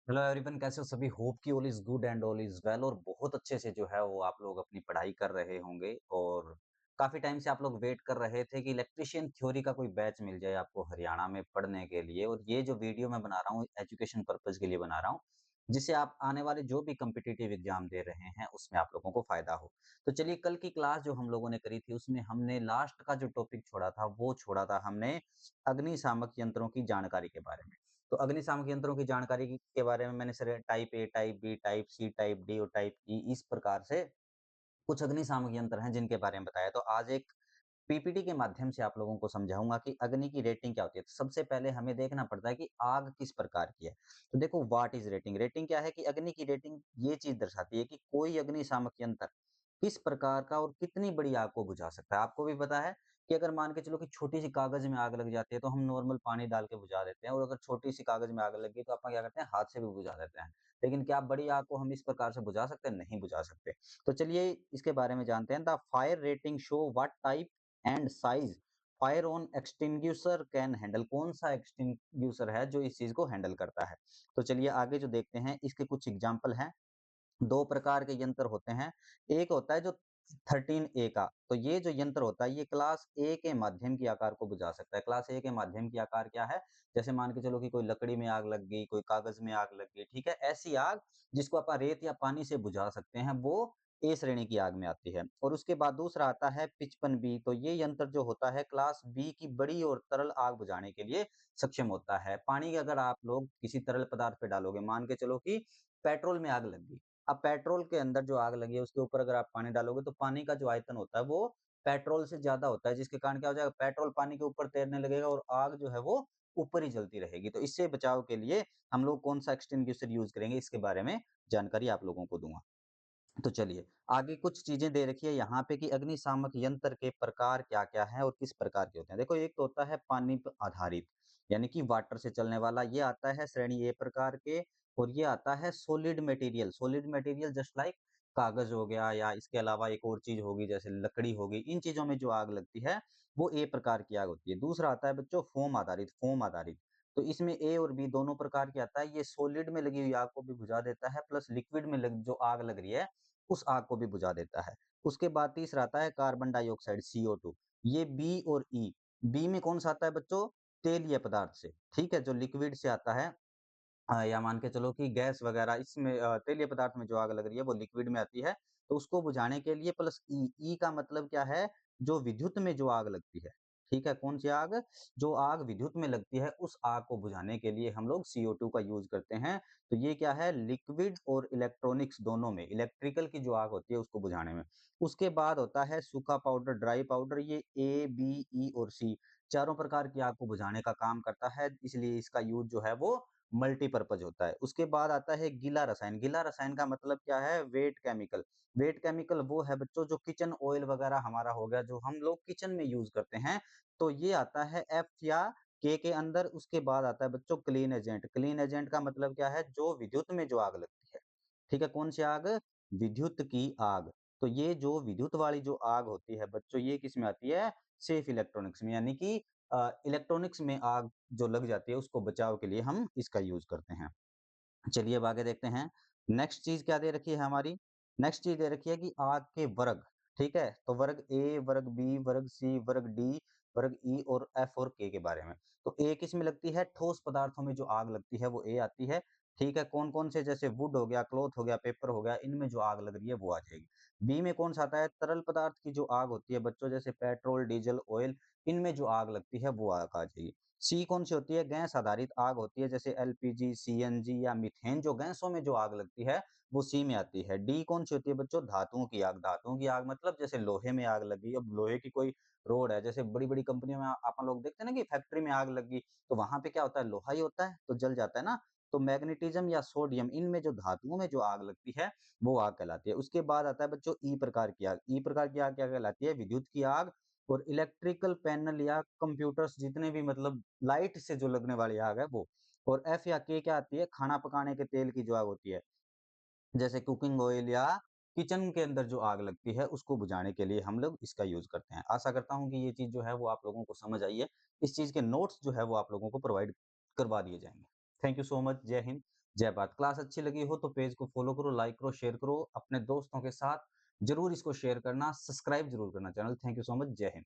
Hello everyone, कैसे हो सभी। होप कि all is good and all is well. और बहुत अच्छे से जो है वो आप लोग अपनी पढ़ाई कर रहे होंगे। और काफी टाइम से आप लोग वेट कर रहे थे कि इलेक्ट्रिशियन थ्योरी का कोई बैच मिल जाए आपको हरियाणा में पढ़ने के लिए। और ये जो वीडियो मैं बना रहा हूँ एजुकेशन पर्पज के लिए बना रहा हूँ, जिससे आप आने वाले जो भी कम्पिटिटिव एग्जाम दे रहे हैं उसमें आप लोगों को फायदा हो। तो चलिए, कल की क्लास जो हम लोगों ने करी थी उसमें हमने लास्ट का जो टॉपिक छोड़ा था वो छोड़ा था हमने अग्निशामक यंत्रों की जानकारी के बारे में। तो अग्निशामक यंत्रों की जानकारी के बारे में मैंने sir type A, type B, type C, type D और टाइप ई इस प्रकार से कुछ अग्निशामक यंत्र हैं जिनके बारे में बताया। तो आज एक पीपीटी के माध्यम से आप लोगों को समझाऊंगा कि अग्नि की रेटिंग क्या होती है। तो सबसे पहले हमें देखना पड़ता है कि आग किस प्रकार की है। तो देखो, व्हाट इज रेटिंग। रेटिंग क्या है कि अग्नि की रेटिंग ये चीज दर्शाती है कि कोई अग्निशामक यंत्र किस प्रकार का और कितनी बड़ी आग को बुझा सकता है। आपको भी पता है कि अगर मान के चलो कि छोटी सी कागज में आग लग जाती है तो हम नॉर्मल पानी डाल के बुझा देते हैं, और अगर छोटी सी कागज में आग लगी तो अपन क्या करते हैं, हाथ से भी बुझा देते हैं। लेकिन क्या बड़ी आग को हम इस प्रकार से बुझा सकते हैं? नहीं बुझा सकते। तो चलिए इसके बारे में जानते हैं। The fire rating show what type and size fire on extinguisher can handle. कौन सा एक्सटिंग्विशर है जो इस चीज को हैंडल करता है। तो चलिए आगे जो देखते हैं, इसके कुछ एग्जांपल हैं। दो प्रकार के यंत्र होते हैं। एक होता है जो 13A का। तो ये जो यंत्र होता है ये क्लास ए के माध्यम की आकार को बुझा सकता है। क्लास ए के माध्यम की आकार क्या है? जैसे मान के चलो कि कोई लकड़ी में आग लग गई, कोई कागज में आग लग गई, ठीक है, ऐसी आग जिसको आप रेत या पानी से बुझा सकते हैं, वो ए श्रेणी की आग में आती है। और उसके बाद दूसरा आता है 55B। तो ये यंत्र जो होता है क्लास बी की बड़ी और तरल आग बुझाने के लिए सक्षम होता है। पानी अगर आप लोग किसी तरल पदार्थ पे डालोगे, मान के चलो कि पेट्रोल में आग लग गई। अब पेट्रोल के अंदर जो आग लगी है उसके ऊपर अगर आप पानी डालोगे तो पानी का जो आयतन होता है वो पेट्रोल से ज्यादा होता है, जिसके कारण क्या हो जाएगा, पेट्रोल पानी के ऊपर तैरने लगेगा और आग जो है वो ऊपर ही जलती रहेगी। तो इससे बचाव के लिए हम लोग कौन सा एक्सटिंग्विशर यूज करेंगे, इसके बारे में जानकारी आप लोगों को दूंगा। तो चलिए आगे कुछ चीजें दे रखी है यहाँ पे कि अग्निशामक यंत्र के प्रकार क्या क्या है और किस प्रकार के होते हैं। देखो, एक तो होता है पानी पर आधारित, यानी कि वाटर से चलने वाला, ये आता है श्रेणी ए प्रकार के। और ये आता है solid material. Solid material just like कागज हो गया, या इसके अलावा एक और चीज होगी जैसे लकड़ी होगी। इन चीजों में जो आग लगती है वो ए प्रकार की आग होती है। दूसरा आता है बच्चों फोम आधारित। फोम आधारित तो इसमें ए और बी दोनों प्रकार की आता है। ये सॉलिड में लगी हुई आग को भी बुझा देता है, प्लस लिक्विड में जो आग लग रही है उस आग को भी बुझा देता है। उसके बाद तीसरा आता है कार्बन डाइऑक्साइड, CO2। ये बी और ई। बी में कौन सा आता है बच्चों? तेलीय पदार्थ से, ठीक है, जो लिक्विड से आता है। या मान के चलो कि गैस वगैरह इसमें तेलीय पदार्थ में जो आग लग रही है वो लिक्विड में आती है। तो उसको बुझाने के लिए प्लस ई। ई का मतलब क्या है? जो विद्युत में जो आग लगती है, ठीक है, कौन सी आग? जो आग विद्युत में लगती है उस आग को बुझाने के लिए हम लोग CO2 का यूज करते हैं। तो ये क्या है, लिक्विड और इलेक्ट्रॉनिक्स दोनों में, इलेक्ट्रिकल की जो आग होती है उसको बुझाने में। उसके बाद होता है सूखा पाउडर, ड्राई पाउडर। ये A, B, E और C चारों प्रकार की आग को बुझाने का काम करता है, इसलिए इसका यूज जो है वो मल्टीपर्पज होता है। उसके बाद आता है गीला रसायन। गीला रसायन का मतलब क्या है? Wait chemical. वेट केमिकल वो है बच्चों जो किचन ऑयल वगैरह हमारा हो गया, जो हम लोग किचन में यूज करते हैं। तो ये आता है F या के अंदर। उसके बाद आता है बच्चों क्लीन एजेंट। क्लीन एजेंट का मतलब क्या है? जो विद्युत में जो आग लगती है, ठीक है, कौन सी आग? विद्युत की आग। तो ये जो विद्युत वाली जो आग होती है बच्चों, ये किस में आती है? सेफ इलेक्ट्रॉनिक्स में, यानी कि इलेक्ट्रॉनिक्स में आग जो लग जाती है उसको बचाव के लिए हम इसका यूज करते हैं। चलिए अब आगे देखते हैं। नेक्स्ट चीज क्या दे रखी है हमारी? नेक्स्ट चीज दे रखी है कि आग के वर्ग, ठीक है। तो वर्ग ए, वर्ग बी, वर्ग सी, वर्ग डी, वर्ग ई और एफ और के बारे में। तो ए किस में लगती है? ठोस पदार्थों में जो आग लगती है वो ए आती है, ठीक है। कौन कौन से? जैसे वुड हो गया, क्लॉथ हो गया, पेपर हो गया, इनमें जो आग लग रही है वो आ जाएगी। बी में कौन सा आता है? तरल पदार्थ की जो आग होती है बच्चों, जैसे पेट्रोल, डीजल, ऑयल, इनमें जो आग लगती है वो आग आ जाएगी। सी कौन सी होती है? गैस आधारित आग होती है, जैसे एलपीजी, सीएनजी या मीथेन, जो गैसों में जो आग लगती है वो सी में आती है। डी कौन सी होती है बच्चों? धातुओं की आग। धातुओं की आग मतलब जैसे लोहे में आग लगी, अब लोहे की कोई रोड है, जैसे बड़ी बड़ी कंपनियों में आप लोग देखते हैं ना कि फैक्ट्री में आग लगी, तो वहां पे क्या होता है? लोहा ही होता है, तो जल जाता है ना। तो मैग्नेटिज्म या सोडियम, इनमें जो धातुओं में जो आग लगती है वो आग कहलाती है। उसके बाद आता है बच्चों ई प्रकार की आग। ई प्रकार की आग क्या कहलाती है? विद्युत की आग। और इलेक्ट्रिकल पैनल या कंप्यूटर्स, जितने भी मतलब लाइट से जो लगने वाली आग है वो। और एफ या के क्या आती है? खाना पकाने के तेल की जो आग होती है, जैसे कुकिंग ऑयल या किचन के अंदर जो आग लगती है उसको बुझाने के लिए हम लोग इसका यूज करते हैं। आशा करता हूँ कि ये चीज जो है वो आप लोगों को समझ आई है। इस चीज के नोट्स जो है वो आप लोगों को प्रोवाइड करवा दिए जाएंगे। Thank you so much. जय हिंद। जय भारत। क्लास अच्छी लगी हो तो पेज को फ़ॉलो करो, लाइक करो, शेयर करो, अपने दोस्तों के साथ ज़रूर इसको शेयर करना, सब्सक्राइब ज़रूर करना channel. Thank you so much. जय हिंद।